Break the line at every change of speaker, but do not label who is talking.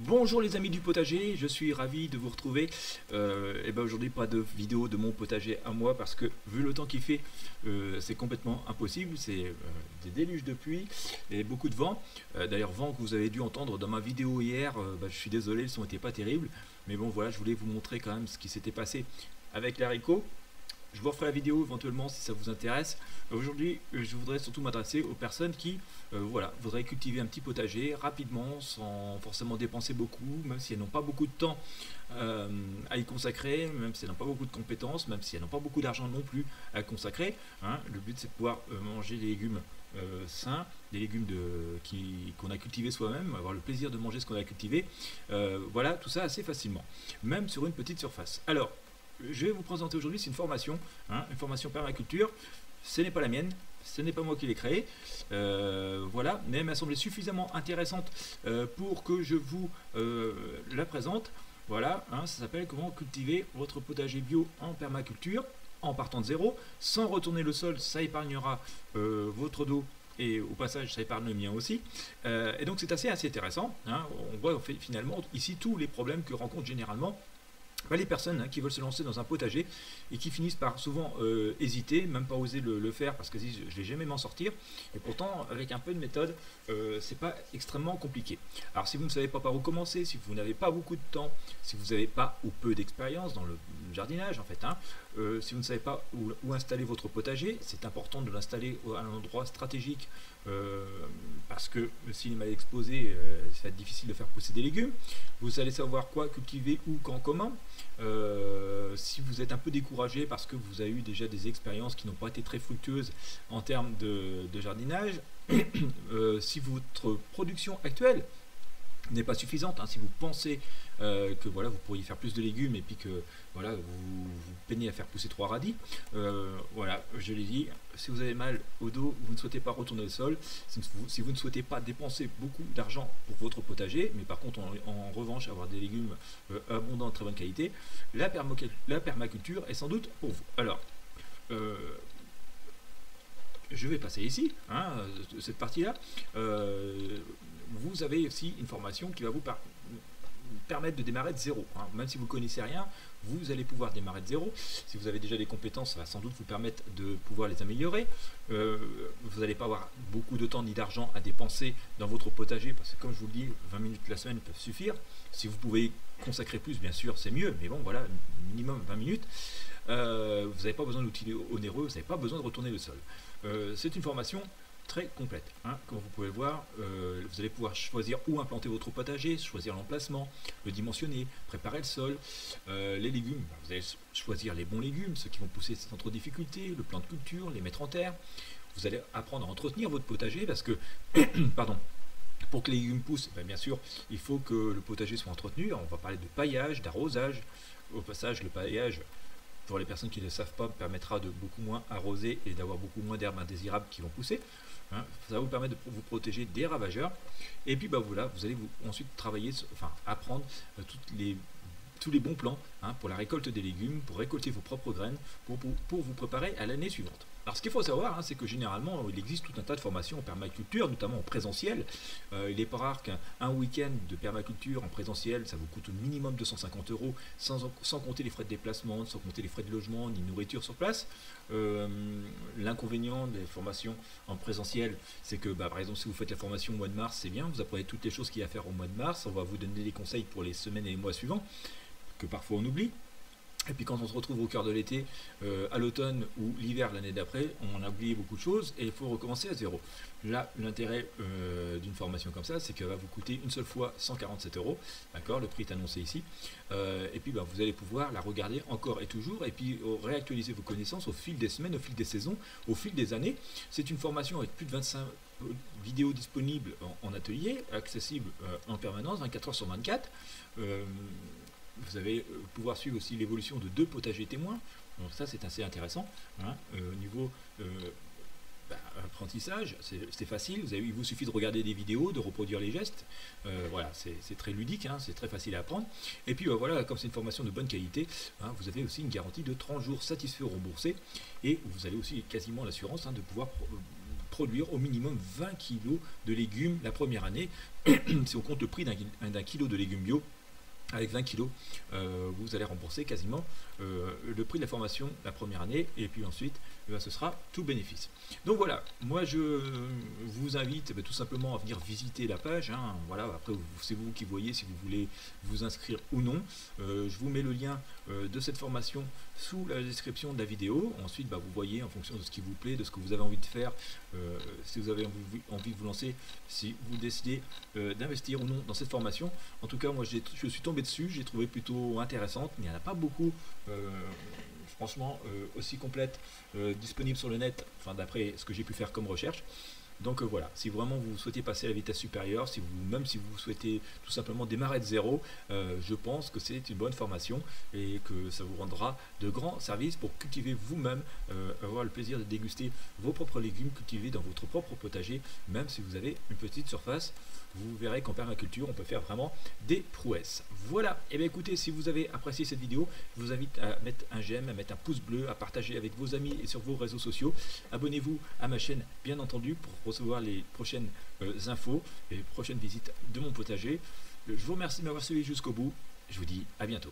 Bonjour les amis du potager, je suis ravi de vous retrouver. Aujourd'hui pas de vidéo de mon potager à moi parce que vu le temps qu'il fait, c'est complètement impossible. C'est des déluges de pluie et beaucoup de vent. D'ailleurs vent que vous avez dû entendre dans ma vidéo hier. Je suis désolé, le son n'était pas terrible. Mais bon voilà, je voulais vous montrer quand même ce qui s'était passé avec l'haricot. Je vous referai la vidéo éventuellement si ça vous intéresse. Aujourd'hui, je voudrais surtout m'adresser aux personnes qui voudraient cultiver un petit potager rapidement, sans forcément dépenser beaucoup, même si elles n'ont pas beaucoup de temps à y consacrer, même si elles n'ont pas beaucoup de compétences, même si elles n'ont pas beaucoup d'argent non plus à consacrer. Le but, c'est de pouvoir manger des légumes sains, des légumes qu'on a cultivés soi-même, avoir le plaisir de manger ce qu'on a cultivé. Voilà, tout ça assez facilement, même sur une petite surface. Alors, je vais vous présenter aujourd'hui, c'est une formation permaculture. Ce n'est pas la mienne, ce n'est pas moi qui l'ai créée, voilà, mais elle m'a semblé suffisamment intéressante pour que je vous la présente. Voilà, ça s'appelle comment cultiver votre potager bio en permaculture, en partant de zéro, sans retourner le sol. Ça épargnera votre dos. Et au passage, ça épargne le mien aussi. Et donc c'est assez intéressant. On voit finalement ici tous les problèmes que rencontrent généralement les personnes qui veulent se lancer dans un potager et qui finissent par souvent hésiter, même pas oser le faire parce que je ne vais jamais m'en sortir. Et pourtant, avec un peu de méthode, c'est pas extrêmement compliqué. Alors, si vous ne savez pas par où commencer, si vous n'avez pas beaucoup de temps, si vous n'avez pas ou peu d'expérience dans le jardinage, en fait, si vous ne savez pas où installer votre potager, c'est important de l'installer à un endroit stratégique parce que s'il est mal exposé, ça va être difficile de faire pousser des légumes. Vous allez savoir quoi cultiver, où, quand, comment. Si vous êtes un peu découragé parce que vous avez eu déjà des expériences qui n'ont pas été très fructueuses en termes de jardinage, si votre production actuelle n'est pas suffisante, si vous pensez que voilà, vous pourriez faire plus de légumes et puis que voilà, vous peinez à faire pousser 3 radis, voilà, je l'ai dit, si vous avez mal au dos, vous ne souhaitez pas retourner au sol, si vous ne souhaitez pas dépenser beaucoup d'argent pour votre potager, mais par contre en revanche avoir des légumes abondants de très bonne qualité, la permaculture est sans doute pour vous. Alors, je vais passer ici, cette partie-là. Vous avez aussi une formation qui va vous permettre de démarrer de zéro. Même si vous ne connaissez rien, vous allez pouvoir démarrer de zéro. Si vous avez déjà des compétences, ça va sans doute vous permettre de pouvoir les améliorer. Vous n'allez pas avoir beaucoup de temps ni d'argent à dépenser dans votre potager, parce que comme je vous le dis, 20 minutes la semaine peuvent suffire. Si vous pouvez consacrer plus, bien sûr, c'est mieux, mais bon, voilà, minimum 20 minutes. Vous n'avez pas besoin d'outils onéreux, vous n'avez pas besoin de retourner le sol. C'est une formation très complète, comme vous pouvez le voir. Vous allez pouvoir choisir où implanter votre potager, choisir l'emplacement, le dimensionner, préparer le sol, les légumes, vous allez choisir les bons légumes, ceux qui vont pousser sans trop de difficulté, le plan de culture, les mettre en terre. Vous allez apprendre à entretenir votre potager parce que pardon, pour que les légumes poussent, bien sûr, il faut que le potager soit entretenu. On va parler de paillage, d'arrosage. Au passage, le paillage, pour les personnes qui ne le savent pas, permettra de beaucoup moins arroser et d'avoir beaucoup moins d'herbes indésirables qui vont pousser. Ça va vous permettre de vous protéger des ravageurs. Et puis voilà, vous allez ensuite travailler, apprendre tous les bons plans pour la récolte des légumes, pour récolter vos propres graines, pour vous préparer à l'année suivante. Alors ce qu'il faut savoir, c'est que généralement il existe tout un tas de formations en permaculture, notamment en présentiel. Il n'est pas rare qu'un week-end de permaculture en présentiel, ça vous coûte au minimum 250 €, sans compter les frais de déplacement, sans compter les frais de logement, ni de nourriture sur place. L'inconvénient des formations en présentiel, c'est que par exemple si vous faites la formation au mois de mars, c'est bien, vous apprenez toutes les choses qu'il y a à faire au mois de mars, on va vous donner des conseils pour les semaines et les mois suivants, que parfois on oublie. Et puis quand on se retrouve au cœur de l'été, à l'automne ou l'hiver l'année d'après, on a oublié beaucoup de choses et il faut recommencer à zéro. Là, l'intérêt d'une formation comme ça, c'est qu'elle va vous coûter une seule fois 147 €, d'accord, le prix est annoncé ici. Et puis vous allez pouvoir la regarder encore et toujours et puis réactualiser vos connaissances au fil des semaines, au fil des saisons, au fil des années. C'est une formation avec plus de 25 vidéos disponibles en atelier, accessibles en permanence, 24 heures sur 24. Vous allez pouvoir suivre aussi l'évolution de 2 potagers témoins. Donc ça c'est assez intéressant. Au niveau apprentissage, c'est facile. Il vous suffit de regarder des vidéos, de reproduire les gestes. Voilà, c'est très ludique, c'est très facile à apprendre. Et puis voilà, comme c'est une formation de bonne qualité, vous avez aussi une garantie de 30 jours satisfait ou remboursé. Et vous avez aussi quasiment l'assurance de pouvoir produire au minimum 20 kg de légumes la première année. Si on compte le prix d'un kilo de légumes bio, avec 20 kg, vous allez rembourser quasiment le prix de la formation la première année, et puis ensuite ce sera tout bénéfice. Donc voilà, moi je vous invite tout simplement à venir visiter la page, hein. Voilà, après c'est vous qui voyez si vous voulez vous inscrire ou non. Je vous mets le lien de cette formation sous la description de la vidéo. Ensuite vous voyez en fonction de ce qui vous plaît, de ce que vous avez envie de faire, si vous avez envie de vous lancer, si vous décidez d'investir ou non dans cette formation. En tout cas, moi je suis tombé dessus, j'ai trouvé plutôt intéressante, mais il n'y en a pas beaucoup franchement aussi complète disponible sur le net, enfin d'après ce que j'ai pu faire comme recherche. Donc voilà, si vraiment vous souhaitez passer à la vitesse supérieure, même si vous souhaitez tout simplement démarrer de zéro, je pense que c'est une bonne formation et que ça vous rendra de grands services pour cultiver vous-même, avoir le plaisir de déguster vos propres légumes cultivés dans votre propre potager, même si vous avez une petite surface. Vous verrez qu'en permaculture, on peut faire vraiment des prouesses. Voilà, et bien écoutez, si vous avez apprécié cette vidéo, je vous invite à mettre un j'aime, à mettre un pouce bleu, à partager avec vos amis et sur vos réseaux sociaux. Abonnez-vous à ma chaîne, bien entendu, pour recevoir les prochaines infos et les prochaines visites de mon potager. Je vous remercie de m'avoir suivi jusqu'au bout. Je vous dis à bientôt.